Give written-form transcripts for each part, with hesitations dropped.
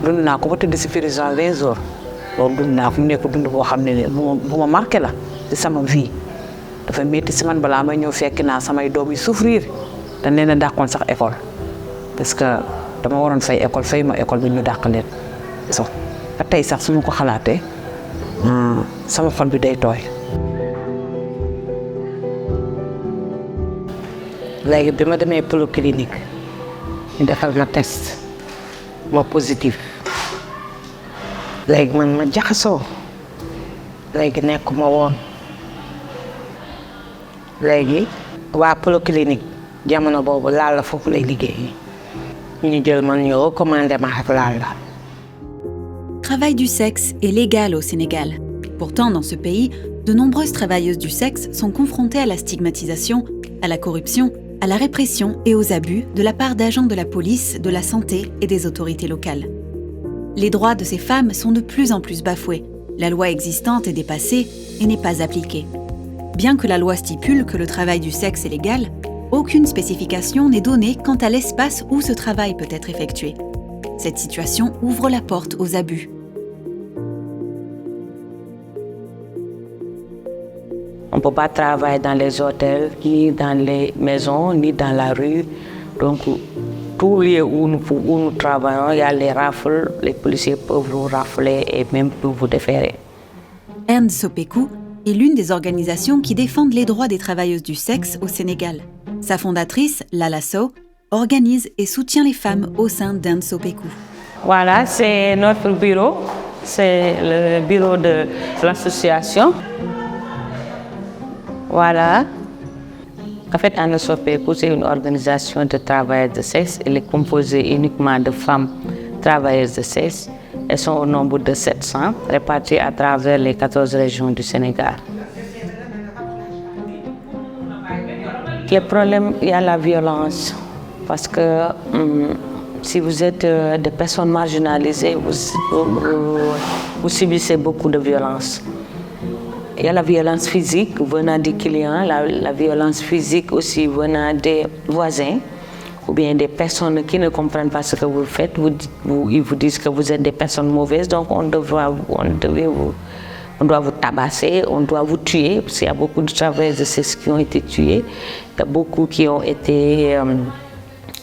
dund naa ko ba tëdd si prison 20 jours loolu dund naa ko mu nekk dund boo xam ne bu ma marqué la ci sama vie dafa métti si man balaa may ñëw fekk naa samay doom yi souffrir dañ leen a dàqoon sax école parce que dama waroon fay école fay ma école bi ñu dàq leen so ba tey sax su ma ko xalaatee sama xol bi day tooy. léegi bi ma demee polyclinique ñu defal ma test moo positif léegi man ma jaxasoo léegi nekkuma woon léegi waa polyclinique jamono boobu laal la foofu lay liggéey ñu jël man ñu recommandé ma ak laal la. Le travail du sexe est légal au Sénégal. Pourtant, dans ce pays, de nombreuses travailleuses du sexe sont confrontées à la stigmatisation, à la corruption, à la répression et aux abus de la part d'agents de la police, de la santé et des autorités locales. Les droits de ces femmes sont de plus en plus bafoués. La loi existante est dépassée et n'est pas appliquée. Bien que la loi stipule que le travail du sexe est légal, aucune spécification n'est donnée quant à l'espace où ce travail peut être effectué. Cette situation ouvre la porte aux abus. On ne peut pas travailler dans les hôtels, ni dans les maisons, ni dans la rue. Donc, tous les lieux où nous travaillons, il y a les rafles, les policiers peuvent vous rafler et même peuvent vous déférer. End Sopeku est l'une des organisations qui défendent les droits des travailleuses du sexe au Sénégal. Sa fondatrice, Lala Sow, organise et soutient les femmes au sein d'End Sopeku. Voilà, c'est notre bureau, c'est le bureau de l'association. Voilà. En fait, End Sopeku, c'est une organisation de travailleuses de sexe. Elle est composée uniquement de femmes travailleuses de sexe. Elles sont au nombre de 700, réparties à travers les 14 régions du Sénégal. Les problèmes, il y a la violence. Parce que si vous êtes des personnes marginalisées, vous subissez beaucoup de violence. Il y a la violence physique venant des clients, la violence physique aussi venant des voisins ou bien des personnes qui ne comprennent pas ce que vous faites. Ils vous disent que vous êtes des personnes mauvaises, donc on doit vous tabasser, on doit vous tuer, parce qu'il y a beaucoup de travailleurs de sexe qui ont été tués, il y a beaucoup qui ont été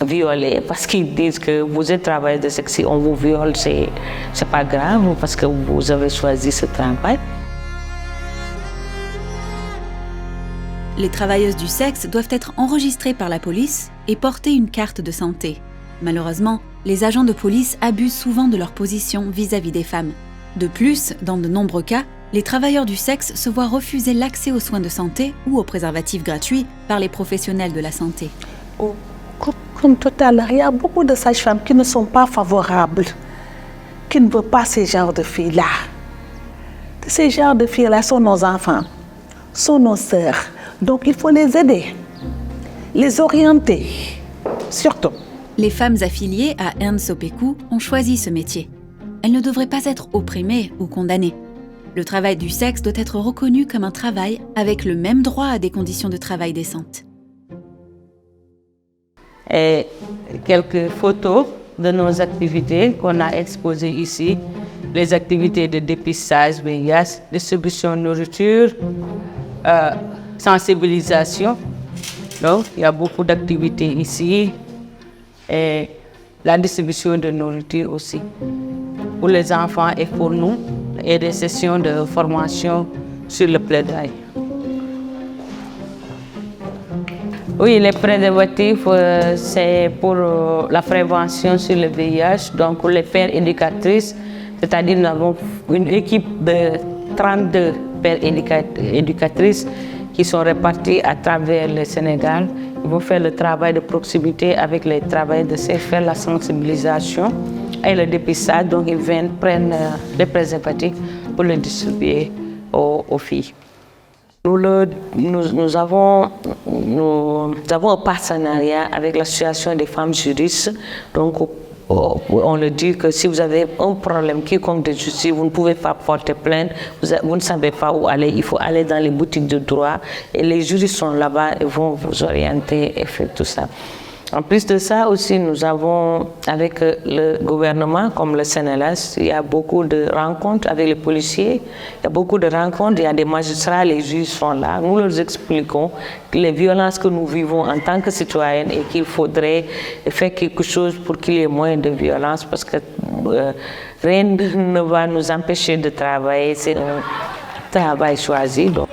violés parce qu'ils disent que vous êtes travailleur de sexe, si on vous viole, c'est pas grave parce que vous avez choisi ce travail. Les travailleuses du sexe doivent être enregistrées par la police et porter une carte de santé. Malheureusement, les agents de police abusent souvent de leur position vis-à-vis des femmes. De plus, dans de nombreux cas, les travailleurs du sexe se voient refuser l'accès aux soins de santé ou aux préservatifs gratuits par les professionnels de la santé. Comme tout à l'heure, il y a beaucoup de sages-femmes qui ne sont pas favorables, qui ne veulent pas ces genres de filles-là. Ces genres de filles-là sont nos enfants, sont nos sœurs. Donc il faut les aider, les orienter, surtout. Les femmes affiliées à End Sopeku ont choisi ce métier. Elles ne devraient pas être opprimées ou condamnées. Le travail du sexe doit être reconnu comme un travail avec le même droit à des conditions de travail décentes. Et quelques photos de nos activités qu'on a exposées ici. Les activités de dépistage, VIH, distribution de nourriture, sensibilisation. Donc, il y a beaucoup d'activités ici. Et la distribution de nourriture aussi, pour les enfants et pour nous, et des sessions de formation sur le plaidoyer. Oui, les préservatifs, c'est pour la prévention sur le VIH, donc les pères éducatrices, c'est-à-dire nous avons une équipe de 32 pères éducatrices qui sont répartis à travers le Sénégal. Ils vont faire le travail de proximité avec les travailleurs de sexe, faire la sensibilisation et le dépistage. Donc ils viennent prendre les préservatifs pour les distribuer aux filles. Nous avons un partenariat avec l'Association des femmes juristes. Donc on le dit que si vous avez un problème quiconque de justice, vous ne pouvez pas porter plainte, vous ne savez pas où aller, il faut aller dans les boutiques de droit et les juristes sont là-bas et vont vous orienter et faire tout ça. En plus de ça aussi, nous avons, avec le gouvernement, comme le Sénélas, il y a beaucoup de rencontres avec les policiers, il y a beaucoup de rencontres, il y a des magistrats, les juges sont là. Nous leur expliquons les violences que nous vivons en tant que citoyennes et qu'il faudrait faire quelque chose pour qu'il y ait moins de violence parce que rien ne va nous empêcher de travailler, c'est un travail choisi. Donc.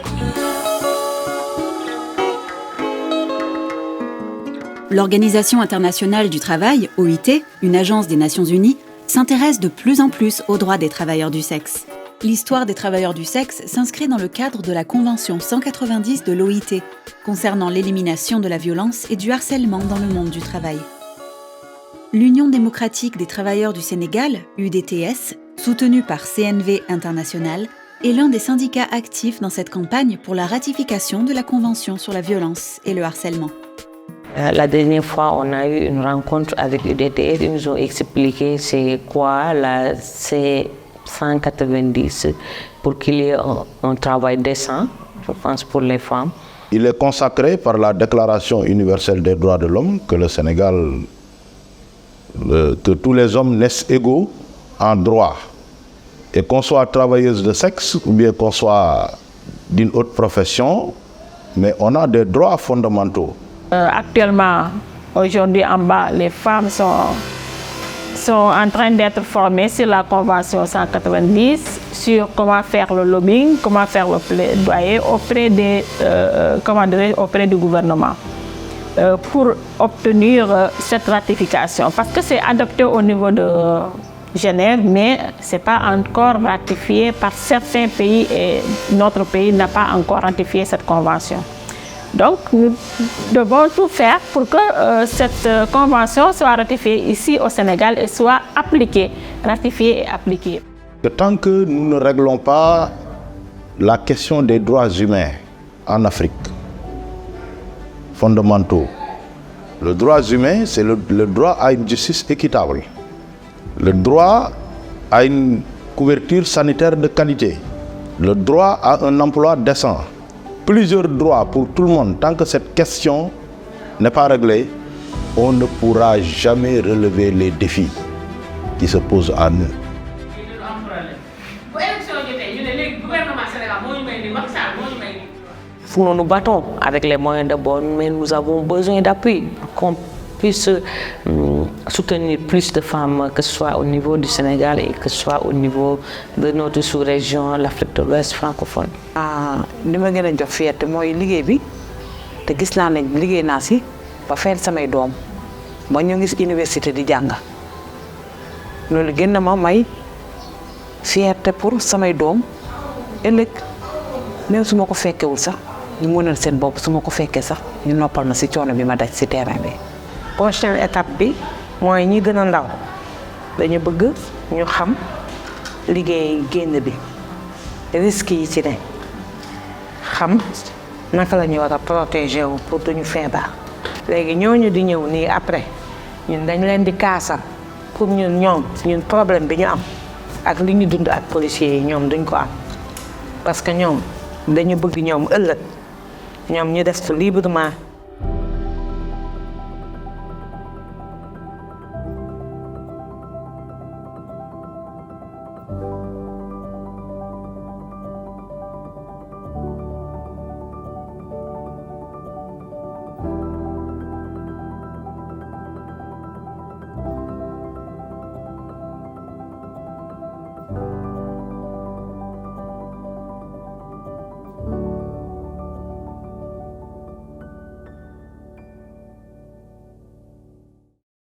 L'Organisation internationale du travail, OIT, une agence des Nations Unies, s'intéresse de plus en plus aux droits des travailleurs du sexe. L'histoire des travailleurs du sexe s'inscrit dans le cadre de la Convention 190 de l'OIT, concernant l'élimination de la violence et du harcèlement dans le monde du travail. L'Union démocratique des travailleurs du Sénégal, UDTS, soutenue par CNV International, est l'un des syndicats actifs dans cette campagne pour la ratification de la Convention sur la violence et le harcèlement. La dernière fois, on a eu une rencontre avec UDTS, ils nous ont expliqué c'est quoi la C190 pour qu'il y ait un travail décent, je pense, pour les femmes. Il est consacré par la Déclaration universelle des droits de l'homme que le Sénégal, que tous les hommes naissent égaux en droit. Et qu'on soit travailleuse de sexe ou bien qu'on soit d'une autre profession, mais on a des droits fondamentaux. Actuellement, aujourd'hui en bas, les femmes sont en train d'être formées sur la Convention 190, sur comment faire le lobbying, comment faire le plaidoyer auprès du gouvernement pour obtenir cette ratification. Parce que c'est adopté au niveau de Genève, mais ce n'est pas encore ratifié par certains pays et notre pays n'a pas encore ratifié cette convention. Donc, nous devons tout faire pour que cette convention soit ratifiée ici au Sénégal et soit appliquée, ratifiée et appliquée. Tant que nous ne réglons pas la question des droits humains en Afrique, fondamentaux, le droit humain, c'est le droit à une justice équitable, le droit à une couverture sanitaire de qualité, le droit à un emploi décent. Plusieurs droits pour tout le monde. Tant que cette question n'est pas réglée, on ne pourra jamais relever les défis qui se posent à nous. Nous nous battons avec les moyens de bord, mais nous avons besoin d'appui pour qu'on puisse soutenir plus de femmes, que ce soit au niveau du Sénégal et que ce soit au niveau de notre sous-région, l'Afrique de l'Ouest francophone. li ma gën a jox fierté mooy liggéey bi te gis naa ne liggéey naa si ba fayal samay doom ba ñu ngi université di jàng loolu gën na ma may fierté pour samay doom ëllëg même su ma ko fekkewul sax ñu mënal seen bopp su ma ko fekkee sax ñu noppal ma si coono bi ma daj si terrain bi. Prochaine étape bi mooy ñi gën a ndaw dañu bëgg ñu xam liggéey génn bi risques yi ci ne xam naka la ñu war a protéger wu pour duñu feebar. léegi ñooñu di ñëw nii après ñun dañ leen di kaasal pour ñun problème bi ñu am ak li ñu dund ak policiers yi ñoom duñ ko am parce que ñoom dañu bëgg ñoom ëllëg ñoom ñu def librement